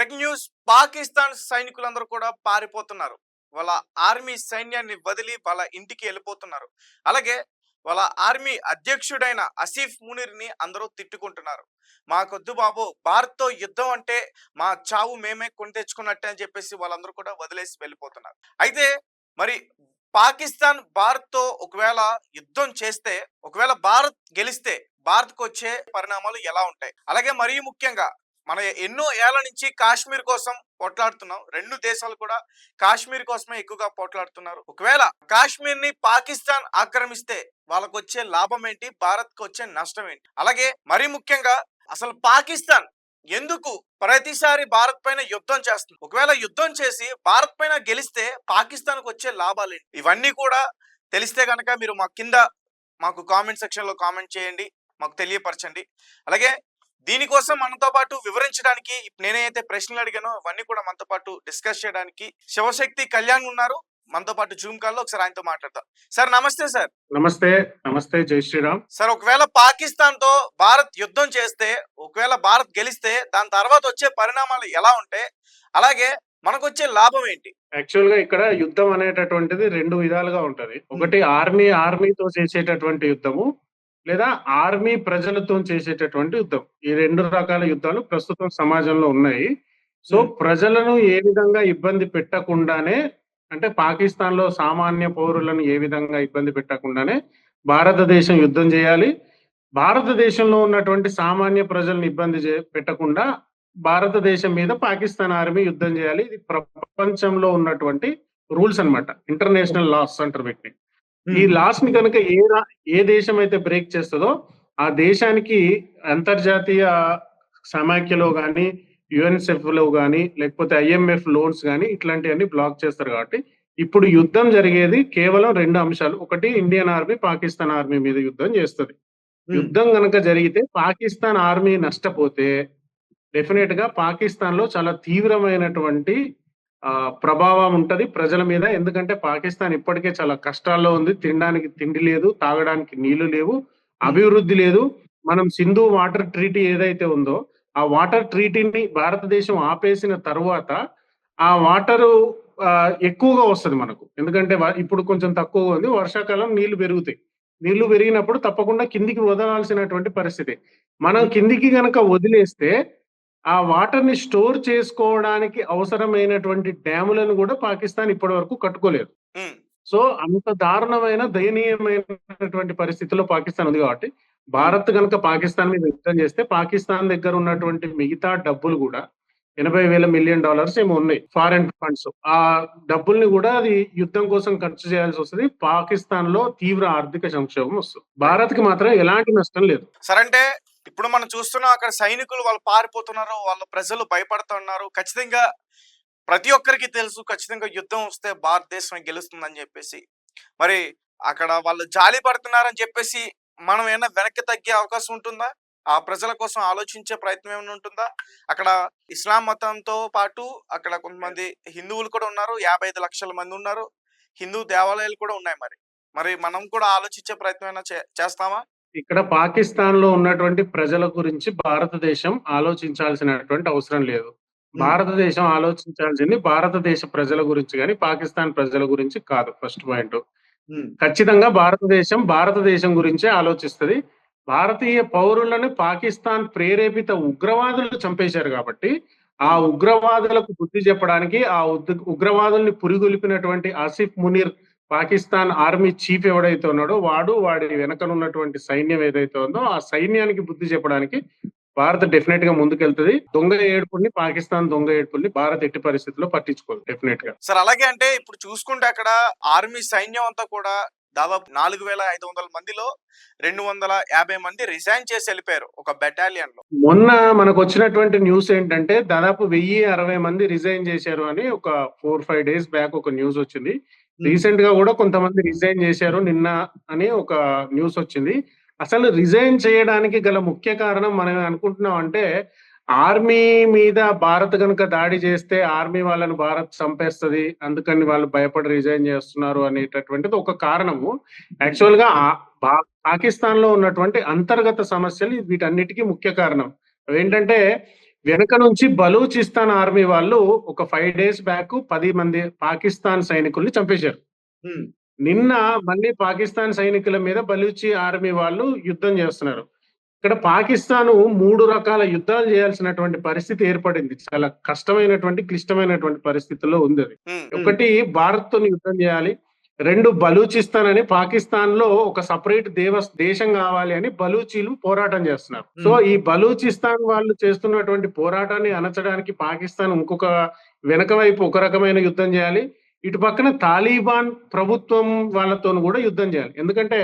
Break news. Pakistan సైనికులందరూ కూడా పారిపోతున్నారు. వాళ్ళ ఆర్మీ సైన్యాన్ని వదిలి వాళ్ళ ఇంటికి వెళ్ళిపోతున్నారు. అలాగే వాళ్ళ ఆర్మీ అధ్యక్షుడైన ఆసిఫ్ మునీర్ని అందరూ తిట్టుకుంటున్నారు. మాకొద్దు బాబు, భారత్తో యుద్ధం అంటే మా చావు మేమే కొని తెచ్చుకున్నట్టే అని చెప్పేసి వాళ్ళందరూ కూడా వదిలేసి వెళ్ళిపోతున్నారు. అయితే మరి పాకిస్తాన్ భారత్తో ఒకవేళ యుద్ధం చేస్తే, ఒకవేళ భారత్ గెలిస్తే భారత్కు వచ్చే పరిణామాలు ఎలా ఉంటాయి? అలాగే మరీ ముఖ్యంగా మన ఎన్నో ఏళ్ల నుంచి కాశ్మీర్ కోసం పోట్లాడుతున్నాం. రెండు దేశాలు కూడా కాశ్మీర్ కోసమే ఎక్కువగా పోట్లాడుతున్నారు. ఒకవేళ కాశ్మీర్ ని పాకిస్తాన్ ఆక్రమిస్తే వాళ్ళకు వచ్చే లాభం ఏంటి, భారత్ కు వచ్చే నష్టం ఏంటి? అలాగే మరీ ముఖ్యంగా అసలు పాకిస్తాన్ ఎందుకు ప్రతిసారి భారత్ పైన యుద్ధం చేస్తుంది? ఒకవేళ యుద్ధం చేసి భారత్ పైన గెలిస్తే పాకిస్తాన్ కు వచ్చే లాభాలు ఏంటి? ఇవన్నీ కూడా తెలిస్తే కనుక మీరు మా కింద మాకు కామెంట్ సెక్షన్ లో కామెంట్ చేయండి, మాకు తెలియపరచండి. అలాగే దీనికోసం మనతో పాటు వివరించడానికి నేనైతే ప్రశ్నలు అడిగానో అవన్నీ కూడా మనతో పాటు డిస్కస్ చేయడానికి శివశక్తి కళ్యాణ్ ఉన్నారు మనతో పాటు జూమ్ కాల్ లో. ఒకసారి ఆయనతో మాట్లాడతాం. సార్ నమస్తే. సార్ నమస్తే. నమస్తే, జై శ్రీరామ్. సార్, ఒకవేళ పాకిస్తాన్ తో భారత్ యుద్ధం చేస్తే, ఒకవేళ భారత్ గెలిస్తే దాని తర్వాత వచ్చే పరిణామాలు ఎలా ఉంటాయి? అలాగే మనకు వచ్చే లాభం ఏంటి? యాక్చువల్ గా ఇక్కడ యుద్ధం అనేటటువంటిది రెండు విధాలుగా ఉంటది. ఒకటి ఆర్మీతో చేసేటటువంటి యుద్ధము, లేదా ఆర్మీ ప్రజలతో చేసేటటువంటి యుద్ధం. ఈ రెండు రకాల యుద్ధాలు ప్రస్తుతం సమాజంలో ఉన్నాయి. సో ప్రజలను ఏ విధంగా ఇబ్బంది పెట్టకుండానే, అంటే పాకిస్తాన్ లో సామాన్య పౌరులను ఏ విధంగా ఇబ్బంది పెట్టకుండానే భారతదేశం యుద్ధం చేయాలి. భారతదేశంలో ఉన్నటువంటి సామాన్య ప్రజలను ఇబ్బంది పెట్టకుండా భారతదేశం మీద పాకిస్తాన్ ఆర్మీ యుద్ధం చేయాలి. ఇది ప్రపంచంలో ఉన్నటువంటి రూల్స్ అన్నమాట. ఇంటర్నేషనల్ లాస్ అంటారు వీటిని. ఈ లాస్ ని కనుక ఏ దేశం అయితే బ్రేక్ చేస్తుందో ఆ దేశానికి అంతర్జాతీయ సమాఖ్యలో గాని, యుఎన్ఎస్ఎఫ్ లో గాని, లేకపోతే ఐఎంఎఫ్ లోన్స్ గాని ఇట్లాంటివన్నీ బ్లాక్ చేస్తారు. కాబట్టి ఇప్పుడు యుద్ధం జరిగేది కేవలం రెండు అంశాలు. ఒకటి, ఇండియన్ ఆర్మీ పాకిస్తాన్ ఆర్మీ మీద యుద్ధం చేస్తుంది. యుద్ధం కనుక జరిగితే పాకిస్తాన్ ఆర్మీ నష్టపోతే డెఫినెట్ గా పాకిస్తాన్ లో చాలా తీవ్రమైనటువంటి ప్రభావం ఉంటది ప్రజల మీద. ఎందుకంటే పాకిస్తాన్ ఇప్పటికే చాలా కష్టాల్లో ఉంది. తినడానికి తిండి లేదు, తాగడానికి నీళ్లు లేవు, అభివృద్ధి లేదు. మనం సింధు వాటర్ ట్రీటీ ఏదైతే ఉందో ఆ వాటర్ ట్రీటీని భారతదేశం ఆపేసిన తర్వాత ఆ వాటరు ఎక్కువగా వస్తుంది మనకు. ఎందుకంటే ఇప్పుడు కొంచెం తక్కువగా ఉంది. వర్షాకాలం నీళ్లు పెరుగుతాయి. నీళ్లు పెరిగినప్పుడు తప్పకుండా కిందికి వదలాల్సినటువంటి పరిస్థితి. మనం కిందికి గనక వదిలేస్తే ఆ వాటర్ ని స్టోర్ చేసుకోవడానికి అవసరమైనటువంటి డ్యాములను కూడా పాకిస్తాన్ ఇప్పటి వరకు కట్టుకోలేదు. సో అంత దారుణమైన దయనీయమైనటువంటి పరిస్థితిలో పాకిస్తాన్ ఉంది. కాబట్టి భారత్ కనుక పాకిస్తాన్ మీద యుద్ధం చేస్తే పాకిస్తాన్ దగ్గర ఉన్నటువంటి మిగతా డబ్బులు కూడా $80,000 మిలియన్ ఏమో ఉన్నాయి, ఫారెన్ ఫండ్స్. ఆ డబ్బుల్ని కూడా అది యుద్ధం కోసం ఖర్చు చేయాల్సి వస్తుంది. పాకిస్తాన్ లో తీవ్ర ఆర్థిక సంక్షోభం వస్తుంది. భారత్ కి మాత్రం ఎలాంటి నష్టం లేదు. సరే, అంటే ఇప్పుడు మనం చూస్తున్నాం అక్కడ సైనికులు వాళ్ళు పారిపోతున్నారు, వాళ్ళ ప్రజలు భయపడుతున్నారు. ఖచ్చితంగా ప్రతి ఒక్కరికి తెలుసు ఖచ్చితంగా యుద్ధం వస్తే భారతదేశం గెలుస్తుందని చెప్పేసి. మరి అక్కడ వాళ్ళు జాలి పడుతున్నారని చెప్పేసి మనం ఏమైనా వెనక్కి తగ్గే అవకాశం ఉంటుందా? ఆ ప్రజల కోసం ఆలోచించే ప్రయత్నం ఏమైనా ఉంటుందా? అక్కడ ఇస్లాం మతంతో పాటు అక్కడ కొంతమంది హిందువులు కూడా ఉన్నారు. 55 లక్షల మంది ఉన్నారు. హిందూ దేవాలయాలు కూడా ఉన్నాయి. మరి మనం కూడా ఆలోచించే ప్రయత్నం ఏమైనా చేస్తామా? ఇక్కడ పాకిస్తాన్ లో ఉన్నటువంటి ప్రజల గురించి భారతదేశం ఆలోచించాల్సినటువంటి అవసరం లేదు. భారతదేశం ఆలోచించాల్సింది భారతదేశ ప్రజల గురించి కానీ పాకిస్తాన్ ప్రజల గురించి కాదు. First point. ఖచ్చితంగా భారతదేశం గురించే ఆలోచిస్తుంది. భారతీయ పౌరులను పాకిస్తాన్ ప్రేరేపిత ఉగ్రవాదులు చంపేశారు కాబట్టి ఆ ఉగ్రవాదులకు బుద్ధి చెప్పడానికి, ఆ ఉగ్రవాదుల్ని పురిగొల్పినటువంటి ఆసిఫ్ మునీర్ పాకిస్తాన్ ఆర్మీ చీఫ్ ఎవడైతే ఉన్నాడో వాడి వెనకనున్నటువంటి సైన్యం ఏదైతే ఉందో ఆ సైన్యానికి బుద్ధి చెప్పడానికి భారత్ డెఫినెట్ గా ముందుకెళ్తుంది. పాకిస్తాన్ దొంగ ఏడుపుల్ని భారత్ ఎట్టి పరిస్థితుల్లో పట్టించుకోదు డెఫినెట్ గా. సార్, అలాగే అంటే ఇప్పుడు చూసుకుంటే అక్కడ ఆర్మీ సైన్యం అంతా కూడా దాదాపు 4,500 మందిలో 250 మంది రిజైన్ చేసి వెళ్ళిపోయారు ఒక బెటాలియన్ లో. మొన్న మనకు వచ్చినటువంటి న్యూస్ ఏంటంటే దాదాపు 1060 మంది రిజైన్ చేశారు అని ఒక 4-5 డేస్ బ్యాక్ ఒక న్యూస్ వచ్చింది. రీసెంట్ గా కూడా కొంతమంది రిజైన్ చేశారు నిన్న అని ఒక న్యూస్ వచ్చింది. అసలు రిజైన్ చేయడానికి గల ముఖ్య కారణం మనం అనుకుంటున్నాం అంటే ఆర్మీ మీద భారత్ కనుక దాడి చేస్తే ఆర్మీ వాళ్ళని భారత్ చంపేస్తుంది, అందుకని వాళ్ళు భయపడి రిజైన్ చేస్తున్నారు అనేటటువంటిది ఒక కారణము. యాక్చువల్ గా పాకిస్తాన్ లో ఉన్నటువంటి అంతర్గత సమస్యలు వీటన్నిటికీ ముఖ్య కారణం. ఏంటంటే వెనక నుంచి బలూచిస్తాన్ ఆర్మీ వాళ్ళు ఒక 5 డేస్ బ్యాక్ 10 మంది పాకిస్తాన్ సైనికుల్ని చంపేశారు. నిన్న మళ్ళీ పాకిస్తాన్ సైనికుల మీద బలూచి ఆర్మీ వాళ్ళు యుద్ధం చేస్తున్నారు. ఇక్కడ పాకిస్తాను 3 రకాల యుద్ధాలు చేయాల్సినటువంటి పరిస్థితి ఏర్పడింది. చాలా కష్టమైనటువంటి, క్లిష్టమైనటువంటి పరిస్థితుల్లో ఉంది అది. ఒకటి భారత్‌తోని యుద్ధం చేయాలి. 2 బలూచిస్తాన్ అని పాకిస్తాన్‌లో ఒక సెపరేట్ దేశం కావాలి అని బలూచీలు పోరాటం చేస్తున్నారు. సో ఈ బలూచిస్తాన్ వాళ్ళు చేస్తున్నటువంటి పోరాటాన్ని అణచడానికి పాకిస్తాన్ ఇంకొక వెనక వైపు ఒక రకమైన యుద్ధం చేయాలి. ఇటు పక్కన తాలిబాన్ ప్రభుత్వం వాళ్ళతోని కూడా యుద్ధం చేయాలి. ఎందుకంటే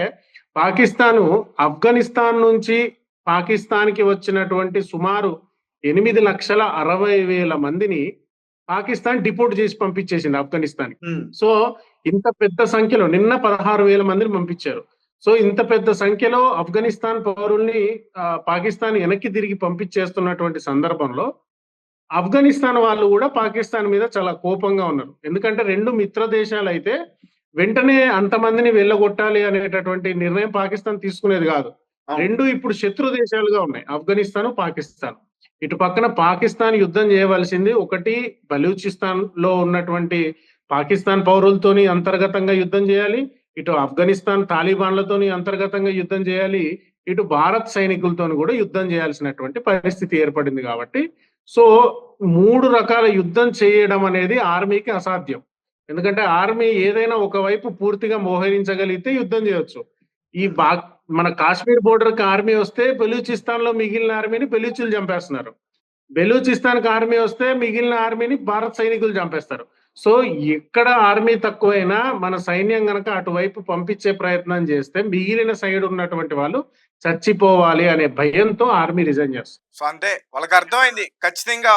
పాకిస్తాను ఆఫ్ఘనిస్తాన్ నుంచి పాకిస్తాన్‌కి వచ్చినటువంటి సుమారు 8,60,000 మందిని పాకిస్తాన్ డిపోర్ట్ చేసి పంపించేసింది ఆఫ్ఘనిస్తాన్‌కి. సో ఇంత పెద్ద సంఖ్యలో నిన్న 16,000 మందిని పంపించారు. సో ఇంత పెద్ద సంఖ్యలో ఆఫ్ఘనిస్తాన్ పౌరుల్ని పాకిస్తాన్ వెనక్కి తిరిగి పంపించేస్తున్నటువంటి సందర్భంలో ఆఫ్ఘనిస్తాన్ వాళ్ళు కూడా పాకిస్తాన్ మీద చాలా కోపంగా ఉన్నారు. ఎందుకంటే 2 మిత్ర దేశాలైతే వెంటనే అంతమందిని వెళ్ళగొట్టాలి అనేటటువంటి నిర్ణయం పాకిస్తాన్ తీసుకునేది కాదు. 2 ఇప్పుడు శత్రు దేశాలుగా ఉన్నాయి, ఆఫ్ఘనిస్తాన్, పాకిస్తాన్. ఇటు పక్కన పాకిస్తాన్ యుద్ధం చేయవలసింది ఒకటి బలూచిస్తాన్ లో ఉన్నటువంటి పాకిస్తాన్ పౌరులతోని అంతర్గతంగా యుద్ధం చేయాలి. ఇటు ఆఫ్ఘనిస్తాన్ తాలిబాన్లతోని అంతర్గతంగా యుద్ధం చేయాలి. ఇటు భారత్ సైనికులతోని కూడా యుద్ధం చేయాల్సినటువంటి పరిస్థితి ఏర్పడింది కాబట్టి సో 3 రకాల యుద్ధం చేయడం అనేది ఆర్మీకి అసాధ్యం. ఎందుకంటే ఆర్మీ ఏదైనా ఒకవైపు పూర్తిగా మోహరించగలిగితే యుద్ధం చేయొచ్చు. ఈ మన కాశ్మీర్ బోర్డర్ కి ఆర్మీ వస్తే బెలూచిస్తాన్ లో మిగిలిన ఆర్మీని బెలూచీలు చంపేస్తున్నారు. బెలూచిస్తాన్ కి ఆర్మీ వస్తే మిగిలిన ఆర్మీని భారత్ సైనికులు చంపేస్తారు. సో ఎక్కడ ఆర్మీ తక్కువైనా మన సైన్యం గనక అటువైపు పంపించే ప్రయత్నం చేస్తే మిగిలిన సైడ్ ఉన్నటువంటి వాళ్ళు చచ్చిపోవాలి అనే భయంతో ఆర్మీ రిజైన్ చేస్తారు. సో అంటే వాళ్ళకి అర్థమైంది ఖచ్చితంగా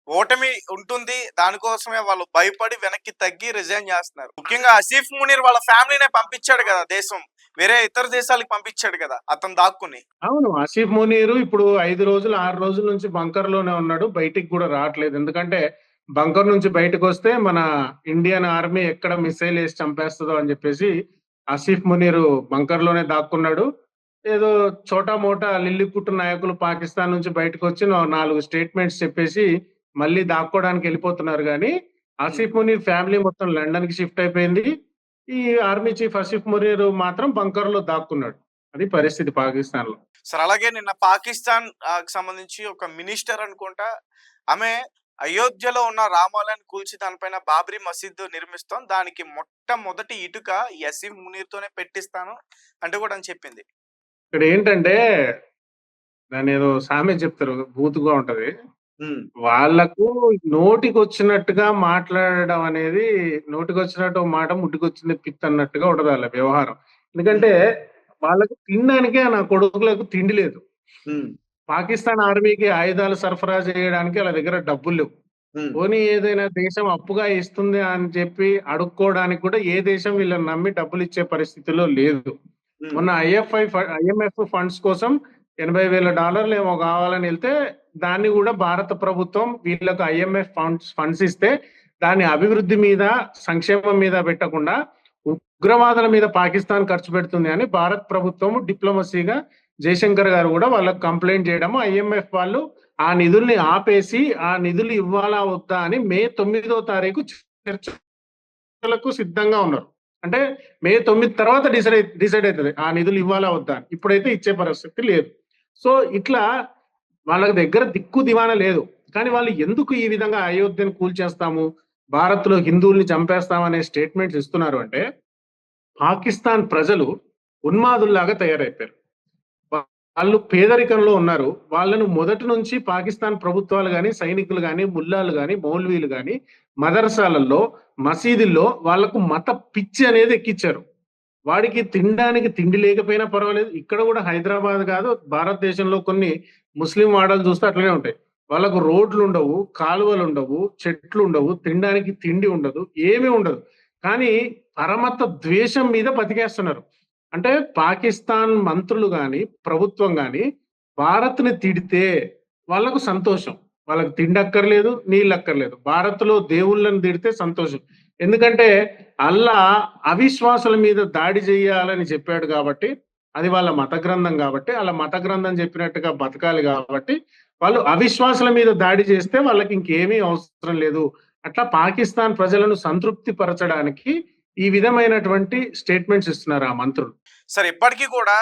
ఓటమి ఉంటుంది, దానికోసమే వాళ్ళు భయపడి వెనక్కి తగ్గి రిజైన్ చేస్తున్నారు. ముఖ్యంగా ఆసిఫ్ మునీర్ వాళ్ళ ఫ్యామిలీనే పంపించాడు కదా దేశం, వేరే ఇతర దేశాలకు పంపించాడు కదా అతను దాక్కుని. అవును, ఆసిఫ్ మునీర్ ఇప్పుడు 5 రోజులు 6 రోజుల నుంచి బంకర్ లోనే ఉన్నాడు, బయటికి కూడా రావట్లేదు. ఎందుకంటే బంకర్ నుంచి బయటకు వస్తే మన ఇండియన్ ఆర్మీ ఎక్కడ మిసైల్ వేసి చంపేస్తుందో అని చెప్పేసి ఆసిఫ్ మునీర్ బంకర్ లోనే దాక్కున్నాడు. ఏదో చోటా మోటా లిల్లిపుట్టు నాయకులు పాకిస్తాన్ నుంచి బయటకు వచ్చి 4 స్టేట్మెంట్స్ చెప్పేసి మళ్ళీ దాక్కోవడానికి వెళ్ళిపోతున్నారు. కానీ ఆసిఫ్ మునీర్ ఫ్యామిలీ మొత్తం లండన్ కి షిఫ్ట్ అయిపోయింది. ఈ ఆర్మీ చీఫ్ ఆసిఫ్ మునీర్ మాత్రం బంకర్ లో దాక్కున్నాడు. అది పరిస్థితి పాకిస్తాన్ లో. సార్ అలాగే నిన్న పాకిస్తాన్ సంబంధించి ఒక మినిస్టర్ అనుకుంటా, ఆమె అయోధ్యలో ఉన్న రామాలయాన్ని కూల్చి దానిపైన బాబ్రీ మసీద్ నిర్మిస్తాం, దానికి మొట్టమొదటి ఇటుక ఆసిఫ్ మునీర్ తోనే పెట్టిస్తాను అంటే కూడా అని చెప్పింది. ఇక్కడ ఏంటంటే దాని ఏదో సామెత చెప్తారు, బూతుగా ఉంటది. వాళ్ళకు నోటికి వచ్చినట్టుగా మాట్లాడడం అనేది, నోటికి వచ్చినట్టు మాట ముట్టికి వచ్చింది పిత్ అన్నట్టుగా ఉంటది వాళ్ళ వ్యవహారం. ఎందుకంటే వాళ్ళకు తినడానికే నా కొడుకులకు తిండి లేదు. పాకిస్తాన్ ఆర్మీకి ఆయుధాలు సరఫరా చేయడానికి వాళ్ళ దగ్గర డబ్బులు లేవు. పోనీ ఏదైనా దేశం అప్పుగా ఇస్తుంది అని చెప్పి అడుక్కోవడానికి కూడా ఏ దేశం వీళ్ళని నమ్మి డబ్బులు ఇచ్చే పరిస్థితిలో లేదు. మొన్న IMF ఫండ్స్ కోసం $80,000 ఏమో కావాలని వెళ్తే దాన్ని కూడా భారత ప్రభుత్వం వీళ్ళకు IMF ఫండ్స్ ఇస్తే దాన్ని అభివృద్ధి మీద, సంక్షేమం మీద పెట్టకుండా ఉగ్రవాదుల మీద పాకిస్తాన్ ఖర్చు పెడుతుంది అని భారత ప్రభుత్వం డిప్లొమసీగా జయశంకర్ గారు కూడా వాళ్ళకు కంప్లైంట్ చేయడము, IMF వాళ్ళు ఆ నిధుల్ని ఆపేసి ఆ నిధులు ఇవ్వాలా వద్దా అని May 9వ తారీఖు చర్చలకు సిద్ధంగా ఉన్నారు. అంటే May 9 తర్వాత డిసైడ్ అవుతుంది ఆ నిధులు ఇవ్వాలా వద్దా. ఇప్పుడైతే ఇచ్చే పరిస్థితి లేదు. సో ఇట్లా వాళ్ళ దగ్గర దిక్కు దివానా లేదు. కానీ వాళ్ళు ఎందుకు ఈ విధంగా అయోధ్యను కూల్చేస్తాము, భారత్ లో హిందువుల్ని చంపేస్తామనే స్టేట్మెంట్స్ ఇస్తున్నారు అంటే పాకిస్తాన్ ప్రజలు ఉన్మాదుల్లాగా తయారైపోయారు. వాళ్ళు పేదరికంలో ఉన్నారు. వాళ్ళను మొదటి నుంచి పాకిస్తాన్ ప్రభుత్వాలు కానీ, సైనికులు కానీ, ముల్లాలు కానీ, మౌల్వీలు కానీ మదర్సాలలో, మసీదుల్లో వాళ్లకు మత పిచ్చి అనేది ఎక్కించారు. వాడికి తినడానికి తిండి లేకపోయినా పర్వాలేదు. ఇక్కడ కూడా హైదరాబాద్ కాదు, భారతదేశంలో కొన్ని ముస్లిం వాడలు చూస్తే అట్లనే ఉంటాయి. వాళ్ళకు రోడ్లు ఉండవు, కాలువలు ఉండవు, చెట్లు ఉండవు, తినడానికి తిండి ఉండదు, ఏమీ ఉండదు. కానీ పరమత ద్వేషం మీద బతికేస్తున్నారు. అంటే పాకిస్తాన్ మంత్రులు కానీ, ప్రభుత్వం కానీ భారత్ని తిడితే వాళ్ళకు సంతోషం. వాళ్ళకి తిండి అక్కర్లేదు, నీళ్ళు అక్కర్లేదు. భారత్ లో దేవుళ్ళని తిడితే సంతోషం. ఎందుకంటే అల్లా అవిశ్వాసుల మీద దాడి చేయాలని చెప్పాడు కాబట్టి, అది వాళ్ళ మత గ్రంథం కాబట్టి, వాళ్ళ మత గ్రంథం చెప్పినట్టుగా బతకాలి కాబట్టి వాళ్ళు అవిశ్వాసుల మీద దాడి చేస్తే వాళ్ళకి ఇంకేమీ అవసరం లేదు. అట్లా పాకిస్తాన్ ప్రజలను సంతృప్తి పరచడానికి ఈ విధమైనటువంటి స్టేట్మెంట్స్ ఇస్తున్నారు ఆ మంత్రులు. సరే ఇప్పటికీ కూడా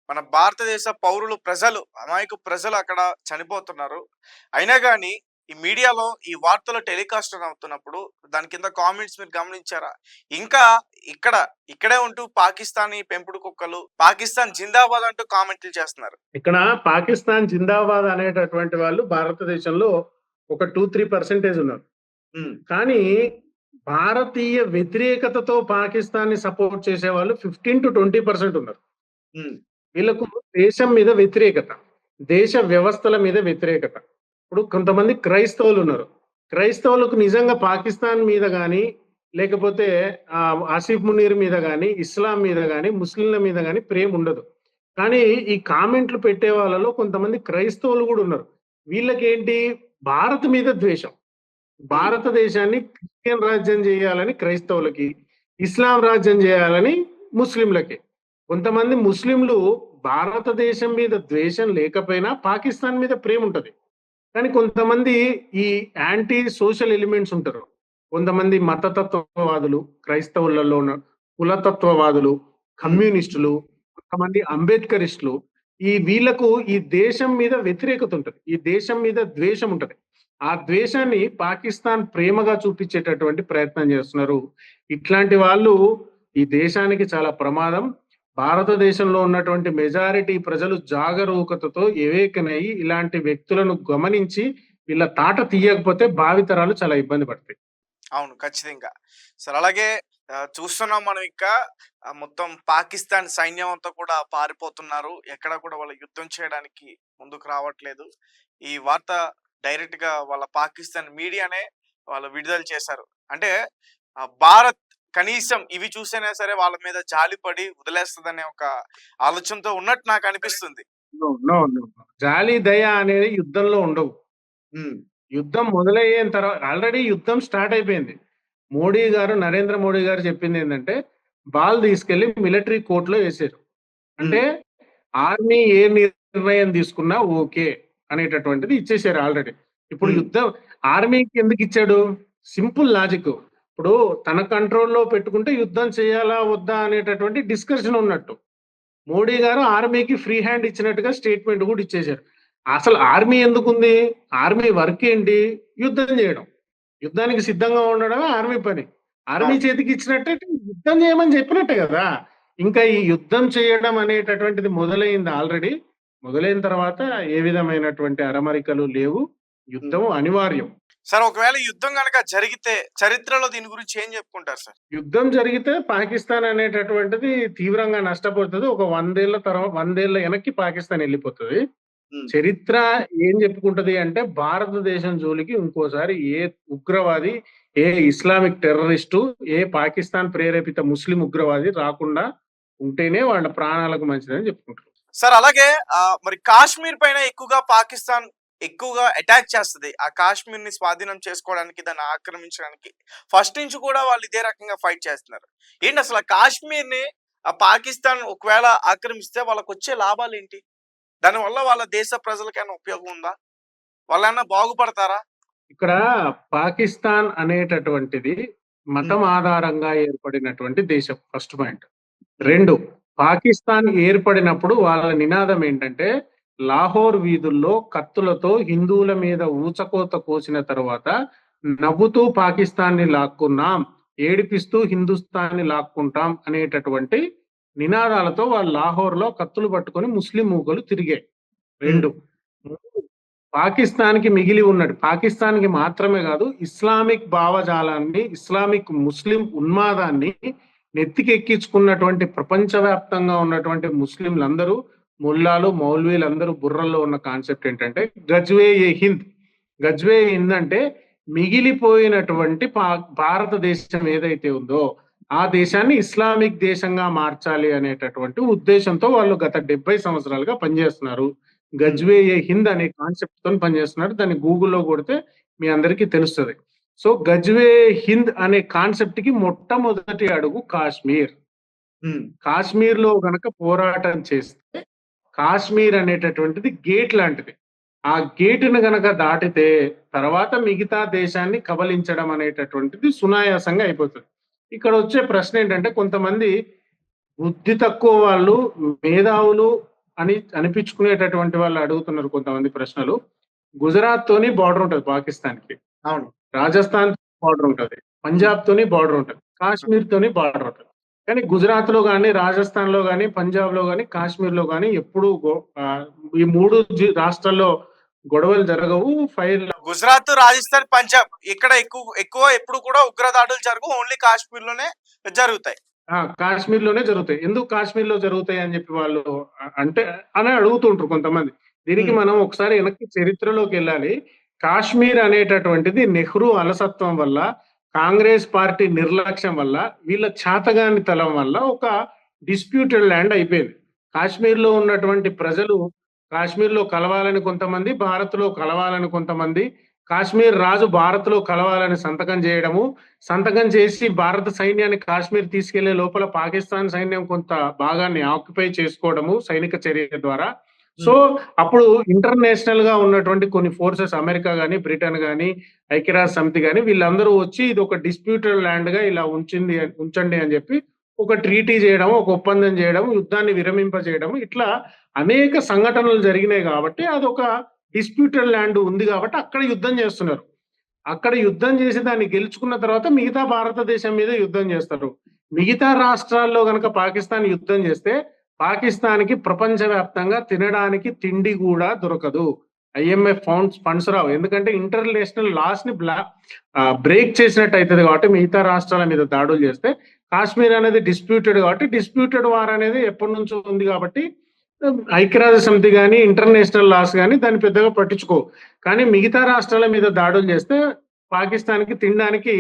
మన భారతదేశ పౌరులు ప్రజలు అమాయక ప్రజలు అక్కడ చనిపోతున్నారు. అయినా గాని ఈ మీడియాలో ఈ వార్తలు టెలికాస్ట్ అవుతున్నప్పుడు దాని కింద కామెంట్స్ మీరు గమనించారా? ఇంకా ఇక్కడే ఉంటూ పాకిస్తానీ పెంపుడు కుక్కలు పాకిస్తాన్ జిందాబాద్ అంటూ కామెంట్లు చేస్తున్నారు. ఇక్కడ పాకిస్తాన్ జిందాబాద్ అనేటటువంటి వాళ్ళు భారతదేశంలో ఒక 2-3% ఉన్నారు. కానీ భారతీయ వ్యతిరేకతతో పాకిస్తాన్ ని సపోర్ట్ చేసే వాళ్ళు 15-20% ఉన్నారు. వీళ్ళకు దేశం మీద వ్యతిరేకత, దేశ వ్యవస్థల మీద వ్యతిరేకత. ఇప్పుడు కొంతమంది క్రైస్తవులు ఉన్నారు. క్రైస్తవులకు నిజంగా పాకిస్తాన్ మీద కానీ లేకపోతే ఆసిఫ్ మునీర్ మీద కానీ ఇస్లాం మీద కానీ ముస్లింల మీద కానీ ప్రేమ ఉండదు. కానీ ఈ కామెంట్లు పెట్టే వాళ్ళలో కొంతమంది క్రైస్తవులు కూడా ఉన్నారు. వీళ్ళకేంటి భారత్ మీద ద్వేషం. భారతదేశాన్ని క్రిస్టియన్ రాజ్యం చేయాలని క్రైస్తవులకి, ఇస్లాం రాజ్యం చేయాలని ముస్లింలకి. కొంతమంది ముస్లింలు భారతదేశం మీద ద్వేషం లేకపోయినా పాకిస్తాన్ మీద ప్రేమ ఉంటది. కానీ కొంతమంది ఈ యాంటీ సోషల్ ఎలిమెంట్స్ ఉంటారు. కొంతమంది మతతత్వవాదులు, క్రైస్తవులలో ఉన్న కులతత్వవాదులు, కమ్యూనిస్టులు, కొంతమంది అంబేద్కరిస్టులు, వీళ్ళకు ఈ దేశం మీద వ్యతిరేకత ఉంటది. ఈ దేశం మీద ద్వేషం ఉంటది. ఆ ద్వేషాన్ని పాకిస్తాన్ ప్రేమగా చూపించేటటువంటి ప్రయత్నం చేస్తున్నారు. ఇట్లాంటి వాళ్ళు ఈ దేశానికి చాలా ప్రమాదం. భారతదేశంలో ఉన్నటువంటి మెజారిటీ ప్రజలు జాగరూకతతో ఏవేకనై ఇలాంటి వ్యక్తులను గమనించి వీళ్ళ తాట తీయకపోతే భావితరాలు చాలా ఇబ్బంది పడతాయి. అవును, ఖచ్చితంగా. సరే అలాగే చూస్తున్నాం మనం ఇంకా మొత్తం పాకిస్తాన్ సైన్యం అంతా కూడా పారిపోతున్నారు. ఎక్కడ కూడా వాళ్ళు యుద్ధం చేయడానికి ముందుకు రావట్లేదు. ఈ వార్త డైరెక్ట్ గా వాళ్ళ పాకిస్తాన్ మీడియానే వాళ్ళు విడుదల చేశారు. అంటే భారత్ కనీసం ఇవి చూసైనా సరే వాళ్ళ మీద జాలిపడి వదిలేస్తుందనే ఒక ఆలోచనతో ఉన్నట్టు నాకు అనిపిస్తుంది. జాలి దయ అనేది యుద్ధంలో ఉండవు. యుద్ధం మొదలయ్యేన తర్వాత ఆల్రెడీ యుద్ధం స్టార్ట్ అయిపోయింది. నరేంద్ర మోడీ గారు చెప్పింది ఏంటంటే బాల్ తీసుకెళ్లి మిలిటరీ కోర్టులో వేసారు. అంటే ఆర్మీ ఏ నిర్ణయం తీసుకున్నా ఓకే అనేటటువంటిది ఇచ్చేసారు ఆల్రెడీ. ఇప్పుడు యుద్ధం ఆర్మీకి ఎందుకు ఇచ్చాడు? Simple logic. ఇప్పుడు తన కంట్రోల్లో పెట్టుకుంటే యుద్ధం చేయాలా వద్దా అనేటటువంటి డిస్కషన్ ఉన్నట్టు. మోడీ గారు ఆర్మీకి ఫ్రీ హ్యాండ్ ఇచ్చినట్టుగా స్టేట్మెంట్ కూడా ఇచ్చేశారు. అసలు ఆర్మీ ఎందుకుంది? ఆర్మీ వర్క్ ఏంటి? యుద్ధం చేయడం. యుద్ధానికి సిద్ధంగా ఉండడమే ఆర్మీ పని. ఆర్మీ చేతికి ఇచ్చినట్టే యుద్ధం చేయమని చెప్పినట్టే కదా. ఇంకా ఈ యుద్ధం చేయడం అనేటటువంటిది మొదలైంది ఆల్రెడీ. మొదలైన తర్వాత ఏ విధమైనటువంటి అరమరికలు లేవు. యుద్ధం అనివార్యం. సార్ ఒకవేళ యుద్ధం కనుక జరిగితే చరిత్రలో దీని గురించి ఏం చెప్పుకుంటారు సార్? యుద్ధం జరిగితే పాకిస్తాన్ అనేటటువంటిది తీవ్రంగా నష్టపోతుంది. ఒక 100 ఏళ్ల వెనక్కి పాకిస్తాన్ వెళ్ళిపోతుంది. చరిత్ర ఏం చెప్పుకుంటది అంటే భారతదేశం జోలికి ఇంకోసారి ఏ ఉగ్రవాది, ఏ ఇస్లామిక్ టెర్రరిస్టు, ఏ పాకిస్తాన్ ప్రేరేపిత ముస్లిం ఉగ్రవాది రాకుండా ఉంటేనే వాళ్ళ ప్రాణాలకు మంచిదని చెప్పుకుంటారు. సార్ అలాగే మరి కాశ్మీర్ పైన పాకిస్తాన్ ఎక్కువగా అటాక్ చేస్తుంది. ఆ కాశ్మీర్ ని స్వాధీనం చేసుకోవడానికి, దాన్ని ఆక్రమించడానికి ఫస్ట్ నుంచి కూడా వాళ్ళు ఇదే రకంగా ఫైట్ చేస్తున్నారు. ఏంటి అసలు కాశ్మీర్ ని పాకిస్తాన్ ఒకవేళ ఆక్రమిస్తే వాళ్ళకి వచ్చే లాభాలు ఏంటి? దానివల్ల వాళ్ళ దేశ ప్రజలకైనా ఉపయోగం ఉందా? వాళ్ళైనా బాగుపడతారా? ఇక్కడ పాకిస్తాన్ అనేటటువంటిది మతం ఆధారంగా ఏర్పడినటువంటి దేశం. First point. 2, పాకిస్తాన్ ఏర్పడినప్పుడు వాళ్ళ నినాదం ఏంటంటే లాహోర్ వీధుల్లో కత్తులతో హిందువుల మీద ఊచకోత కోసిన తర్వాత నవ్వుతూ పాకిస్తాన్ని లాక్కున్నాం, ఏడిపిస్తూ హిందుస్థాన్ని లాక్కుంటాం అనేటటువంటి నినాదాలతో వాళ్ళు లాహోర్ లో కత్తులు పట్టుకొని ముస్లిం మూకలు తిరిగాయి. 2, పాకిస్తాన్ కి మిగిలి ఉన్నది, పాకిస్తాన్ కి మాత్రమే కాదు ఇస్లామిక్ భావజాలాన్ని, ఇస్లామిక్ ముస్లిం ఉన్మాదాన్ని నెత్తికెక్కించుకున్నటువంటి ప్రపంచవ్యాప్తంగా ఉన్నటువంటి ముస్లింలందరూ, ముల్లాలు, మౌల్వీలందరూ బుర్రల్లో ఉన్న కాన్సెప్ట్ ఏంటంటే గజ్వే ఏ హింద్. గజ్వే హింద్ అంటే మిగిలిపోయినటువంటి భారతదేశం ఏదైతే ఉందో ఆ దేశాన్ని ఇస్లామిక్ దేశంగా మార్చాలి అనేటటువంటి ఉద్దేశంతో వాళ్ళు గత 70 సంవత్సరాలుగా పనిచేస్తున్నారు. గజ్వే ఏ హింద్ అనే కాన్సెప్ట్ తో పనిచేస్తున్నారు. దాన్ని గూగుల్లో కొడితే మీ అందరికీ తెలుస్తుంది. సో గజ్వే హింద్ అనే కాన్సెప్ట్ కి మొట్టమొదటి అడుగు కాశ్మీర్. కాశ్మీర్ లో గనక పోరాటం చేస్తే కాశ్మీర్ అనేటటువంటిది గేట్ లాంటిది. ఆ గేటును గనక దాటితే తర్వాత మిగతా దేశాన్ని కబలించడం అనేటటువంటిది సునాయాసంగా అయిపోతుంది. ఇక్కడ వచ్చే ప్రశ్న ఏంటంటే కొంతమంది బుద్ధి తక్కువ వాళ్ళు, మేధావులు అని అనిపించుకునేటటువంటి వాళ్ళు అడుగుతున్నారు కొంతమంది ప్రశ్నలు. గుజరాత్ తోని బార్డర్ ఉంటది పాకిస్తాన్‌కి. అవును. రాజస్థాన్ బార్డర్ ఉంటది. పంజాబ్ తోని బార్డర్ ఉంటది. కాశ్మీర్ తోని బార్డర్ ఉంటది. కానీ గుజరాత్‌లో గాని, రాజస్థాన్‌లో గాని, పంజాబ్‌లో గాని, కాశ్మీర్‌లో గాని ఎప్పుడూ ఈ 3 రాష్ట్రాల్లో గొడవలు జరగవు. గుజరాత్, రాజస్థాన్, పంజాబ్ ఇక్కడ ఎక్కువ ఎప్పుడు కూడా ఉగ్రదాడులు జరగవు. ఓన్లీ కాశ్మీర్ లోనే జరుగుతాయి. కాశ్మీర్‌లోనే జరుగుతాయి. ఎందుకు కాశ్మీర్‌లో జరుగుతాయి అని చెప్పి వాళ్ళు అంటే అని అడుగుతుంటారు కొంతమంది. దీనికి మనం ఒకసారి వెనక్కి చరిత్రలోకెళ్ళాలి. కాశ్మీర్ అనేటటువంటిది నెహ్రూ అలసత్వం వల్ల, కాంగ్రెస్ పార్టీ నిర్లక్ష్యం వల్ల, వీళ్ళ చాతగానితనం వల్ల ఒక డిస్ప్యూటెడ్ ల్యాండ్ అయిపోయింది. కాశ్మీర్‌లో ఉన్నటువంటి ప్రజలు కాశ్మీర్‌లో కలవాలని కొంతమంది, భారత్‌లో కలవాలని కొంతమంది, కాశ్మీర్ రాజు భారత్‌లో కలవాలని సంతకం చేసి భారత సైన్యాన్ని కాశ్మీర్ తీసుకెళ్లే లోపల పాకిస్తాన్ సైన్యం కొంత భాగాన్ని ఆక్యుపై చేసుకోవడము సైనిక చర్య ద్వారా. సో అప్పుడు ఇంటర్నేషనల్ గా ఉన్నటువంటి కొన్ని ఫోర్సెస్ అమెరికా గాని, బ్రిటన్ గాని, ఐక్యరాజ్య సమితి గాని వీళ్ళందరూ వచ్చి ఇది ఒక డిస్ప్యూటెడ్ ల్యాండ్ గా ఇలా ఉంచండి అని చెప్పి ఒక ట్రీటీ చేయడం, ఒక ఒప్పందం చేయడం, యుద్ధాన్ని విరమింపజేయడం, ఇట్లా అనేక సంఘటనలు జరిగినాయి కాబట్టి అదొక డిస్ప్యూటెడ్ ల్యాండ్ ఉంది కాబట్టి అక్కడ యుద్ధం చేస్తున్నారు. అక్కడ యుద్ధం చేసి దాన్ని గెలుచుకున్న తర్వాత మిగతా భారతదేశం మీద యుద్ధం చేస్తారు. మిగతా రాష్ట్రాల్లో గనక పాకిస్తాన్ యుద్ధం చేస్తే పాకిస్తాన్‌కి ప్రపంచవ్యాప్తంగా తినడానికి తిండి కూడా దొరకదు. ఐఎంఎఫ్ ఫండ్స్ రావు. ఎందుకంటే ఇంటర్నేషనల్ లాస్‌ని బ్రేక్ చేసినట్టు అయితది కాబట్టి మిగతా రాష్ట్రాల మీద దాడులు చేస్తే కాశ్మీర్ అనేది డిస్ప్యూటెడ్ కాబట్టి డిస్ప్యూటెడ్ వార్ అనేది ఎప్పటినుంచో ఉంది కాబట్టి ఐక్యరాజ్య సమితి గాని, ఇంటర్నేషనల్ లాస్ గాని దాన్ని పెద్దగా పట్టించుకోవు. కానీ మిగతా రాష్ట్రాల మీద దాడులు చేస్తే పాకిస్తాన్‌కి తినడానికి